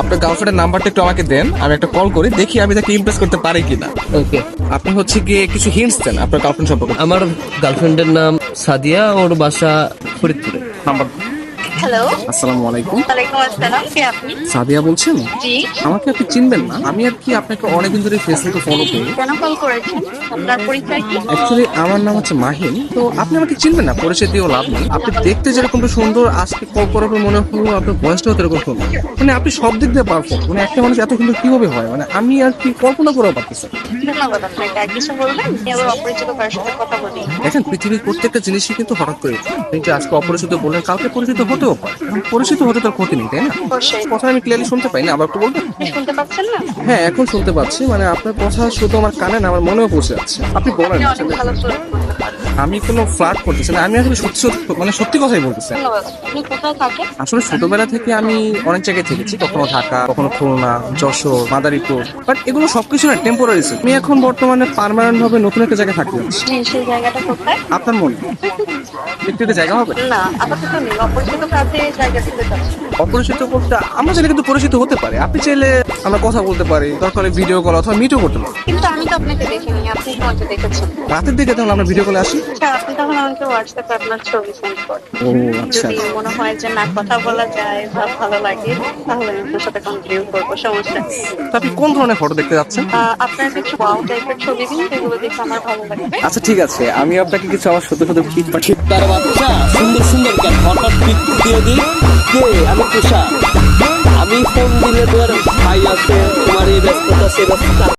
আপনার গার্লফ্রেন্ডের নাম্বারটা একটু আমাকে দেন, আমি একটা কল করি, দেখি আমি তাকে ইমপ্রেস করতে পারি কিনা। ওকে। আপনি হচ্ছে গিয়ে কিছু হিন্টস দেন আপনার গার্লফ্রেন্ড সম্পর্কে। আমার গার্লফ্রেন্ডের নাম সাদিয়া, ওর বাসা ফরিদপুরে। নাম্বার। হ্যালো, আসসালামু আলাইকুম। ওয়ালাইকুম আসসালাম। কে আপনি? সাদিয়া বলছেন? জি। আমাকে আপনি চিনবেন না, আমি আর কি আপনাকে অনেকদিন ধরে ফেসবুকে ফলো করি। কেন কল করেছেন? আপনার পরিচয় কি? অ্যাকচুয়ালি আমার নাম হচ্ছে মাহিন, তো আপনি আমাকে চিনবেন না, পরিচয় দিয়েও লাভ নেই। আপনি দেখতে যেরকমটা সুন্দর, আজকে কল করার পর মনে হলো আপনার বয়সটাও এরকম সুন্দর। মানে আপনি সব দিক দিয়ে পারফেক্ট। মানে একটা মানুষ এত সুন্দর কিভাবে হয়, মানে আমি আর কি কল্পনা করেও পারতেছি না। ধন্যবাদ আপনাকে। আর কিছু বলবেন? আমি আবার অপরিচিত কারোর সাথে কথা বলি। দেখেন, পৃথিবীর প্রত্যেকটা জিনিসই কিন্তু হঠাৎ করে হয়। আপনি যে আজকে অপরিচিত বললেন, কালকে পরিচিত হতেও পারে। এখন পরিচিত হতে তার ক্ষতি নেই, তাই না? অবশ্যই। কথা আমি ক্লিয়ারলি শুনতে পাই না, আবার একটু বলবেন? আপনি শুনতে পাচ্ছেন না? হ্যাঁ, এখন শুনতে পাচ্ছি। মানে আপনার কথা শুধু আমার কানে না, আমার মনেও পৌঁছে যাচ্ছে। আপনি বলেন। আপনি অনেক আসলে ভালো ফ্লার্ট করতে পারেন। আমি কোনো ফ্লার্ট করতেছি না, আমি আসলে সত্যি সত্যি মানে সত্যি কথাই বলতেছি। ধন্যবাদ। আপনি কোথায় থাকেন? আসলে ছোটবেলা থেকে আমি অনেক জায়গায় থেকেছি, কখনো ঢাকা, কখনো খুলনা, যশোর, মাদারীপুর। বাট এগুলো সবকিছু না টেম্পোরারি। আমি এখন বর্তমানে পার্মানেন্ট ভাবে নতুন একটা জায়গায় থাকতে যাচ্ছি। জি, সেই জায়গাটা কোথায়? আপনার মনে একটু একটা জায়গা হবে? না, আপাতত নেই। অপরিচিত কাছে জায়গা দিতে চাচ্ছি। অপরিচিত বলতে আমরা চাইলে কিন্তু পরিচিত হতে পারি। আপনি চাইলে আমরা কথা বলতে পারি, দরকার ভিডিও কল অথবা মিটও করতে পারি। কিন্তু আমি তো আপনাকে দেখিনি, আপনি আমাকে দেখেছেন। রাতের দিকে তাহলে আমরা ভিডিও কলে আসি। আচ্ছা, আপনি তখন আমাকে হোয়াটসঅ্যাপে আপনার ছবি সেন্ড করেন। ও আচ্ছা। যদি মনে হয় যে না কথা বলা যায় বা ভালো লাগে, তাহলে আমি আপনার সাথে কন্টিনিউ করবো, সমস্যা নেই। তো আপনি কোন ধরনের ফটো দেখতে যাচ্ছেন? আপনার কিছু ওয়াও টাইপের ছবি দিন, যেগুলো দেখে আমার ভালো লাগবে। আচ্ছা ঠিক আছে, আমি আপনাকে কিছু আমার সত্য সত্য পিক পাঠিয়ে। তার বাচ্চা সুন্দর সুন্দর কেন হঠাৎ পিক দিয়ে দিই। কে? আমি তুষার। আমি ফোন দিলে তোর ভাই আছে, তোমার এই ব্যস্ততা সে ব্যস্ততা